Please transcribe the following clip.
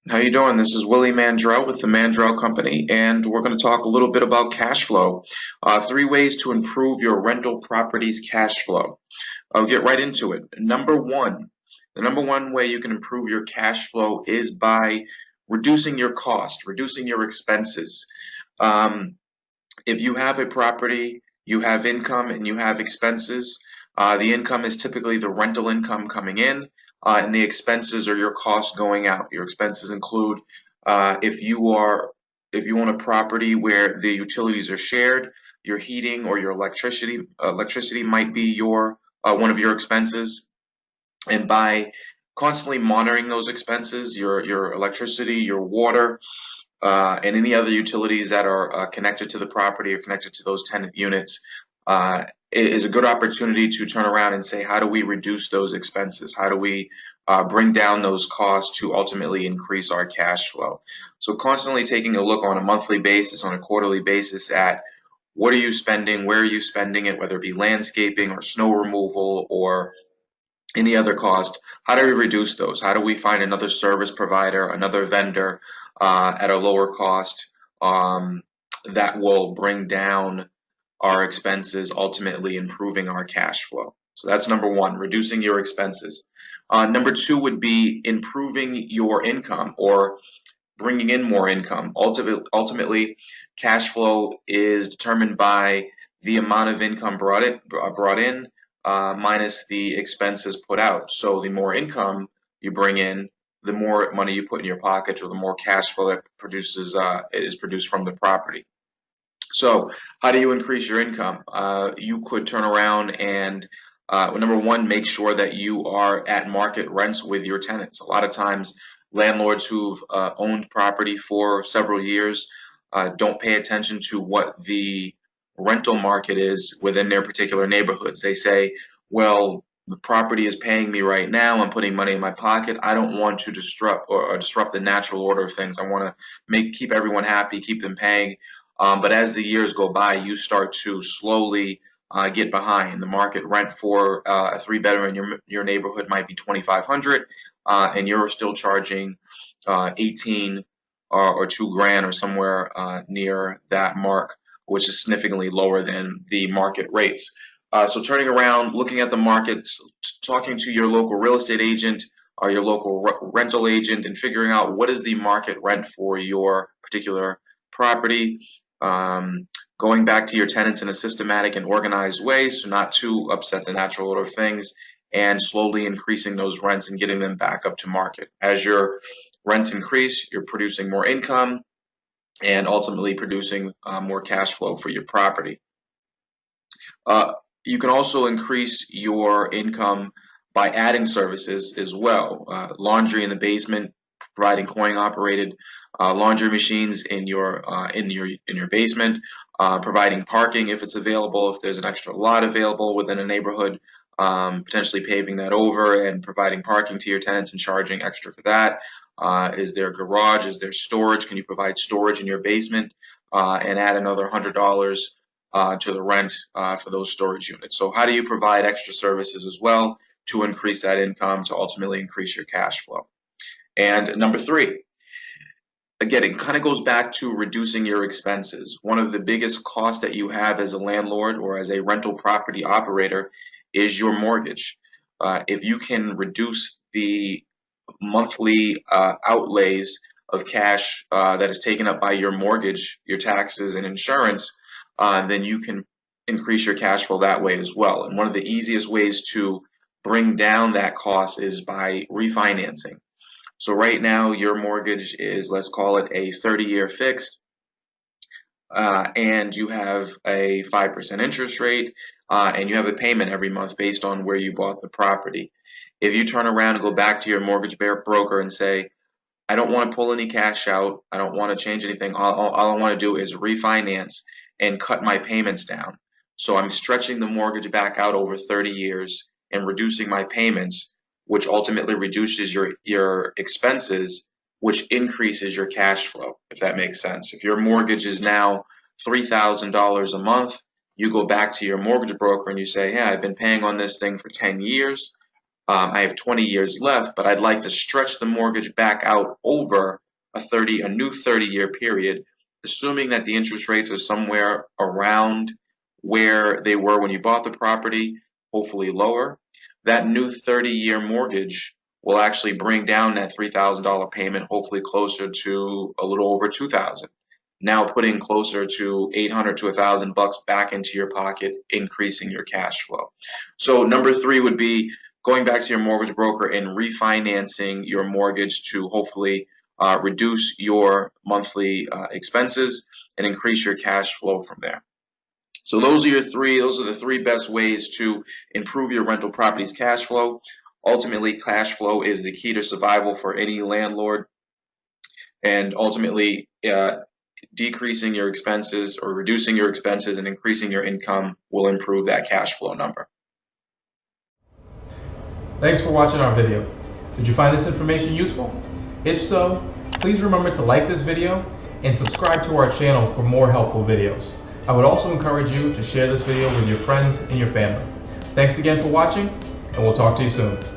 How you doing? This is Willie Mandrell with the Mandrell Company, and we're going to talk a little bit about cash flow. Three ways to improve your rental property's cash flow. I'll get right into it. The number one way you can improve your cash flow is by reducing your cost, reducing your expenses. Um, if you have a property, you have income and you have expenses. The income is typically the rental income coming in, and the expenses are your costs going out. Your expenses include if you own a property where the utilities are shared, your heating or your electricity might be your one of your expenses. And by constantly monitoring those expenses, your electricity, your water, and any other utilities that are connected to the property or connected to those tenant units is a good opportunity to turn around and say, how do we reduce those expenses? How do we bring down those costs to ultimately increase our cash flow? So constantly taking a look on a monthly basis, on a quarterly basis at what are you spending, where are you spending it, whether it be landscaping or snow removal or any other cost, how do we reduce those? How do we find another service provider, another vendor at a lower cost that will bring down our expenses, ultimately improving our cash flow? So that's number one, reducing your expenses. Number two would be improving your income or bringing in more income. Ultimately, cash flow is determined by the amount of income brought in minus the expenses put out. So the more income you bring in, the more money you put in your pocket, or the more cash flow that is produced from the property. So how do you increase your income? You could turn around and number one, make sure that you are at market rents with your tenants. A lot of times, landlords who've owned property for several years don't pay attention to what the rental market is within their particular neighborhoods. They say, well, the property is paying me right now. I'm putting money in my pocket. I don't want to disrupt the natural order of things. I want to keep everyone happy, keep them paying. But as the years go by, you start to slowly get behind. The market rent for a three-bedroom in your neighborhood might be 2,500, and you're still charging 18 or 2 grand or somewhere near that mark, which is significantly lower than the market rates. So turning around, looking at the markets, talking to your local real estate agent or your local rental agent, and figuring out what is the market rent for your particular property. Going back to your tenants in a systematic and organized way, so not to upset the natural order of things, and slowly increasing those rents and getting them back up to market. As your rents increase, you're producing more income and ultimately producing more cash flow for your property. Uh, you can also increase your income by adding services as well. Laundry in the basement, providing coin-operated laundry machines in your basement, providing parking if it's available, if there's an extra lot available within a neighborhood, potentially paving that over and providing parking to your tenants and charging extra for that. Is there garage? Is there storage? Can you provide storage in your basement and add another $100 to the rent for those storage units? So how do you provide extra services as well to increase that income to ultimately increase your cash flow? And number three, again, it kind of goes back to reducing your expenses. One of the biggest costs that you have as a landlord or as a rental property operator is your mortgage. If you can reduce the monthly outlays of cash that is taken up by your mortgage, your taxes, and insurance, then you can increase your cash flow that way as well. And one of the easiest ways to bring down that cost is by refinancing. So right now, your mortgage is, let's call it a 30-year fixed, and you have a 5% interest rate, and you have a payment every month based on where you bought the property. If you turn around and go back to your mortgage broker and say, I don't want to pull any cash out, I don't want to change anything, all I want to do is refinance and cut my payments down. So I'm stretching the mortgage back out over 30 years and reducing my payments, which ultimately reduces your expenses, which increases your cash flow, if that makes sense. If your mortgage is now $3,000 a month, you go back to your mortgage broker and you say, hey, I've been paying on this thing for 10 years. I have 20 years left, but I'd like to stretch the mortgage back out over a new 30-year period, assuming that the interest rates are somewhere around where they were when you bought the property, hopefully lower. That new 30-year mortgage will actually bring down that $3,000 payment, hopefully closer to a little over $2,000. Now putting closer to $800 to $1,000 back into your pocket, increasing your cash flow. So number 3 would be going back to your mortgage broker and refinancing your mortgage to hopefully reduce your monthly expenses and increase your cash flow from there. So those are the three best ways to improve your rental property's cash flow. Ultimately, cash flow is the key to survival for any landlord, and ultimately decreasing your expenses or reducing your expenses and increasing your income will improve that cash flow number. Thanks for watching our video. Did you find this information useful? If so, please remember to like this video and subscribe to our channel for more helpful videos. I would also encourage you to share this video with your friends and your family. Thanks again for watching, and we'll talk to you soon.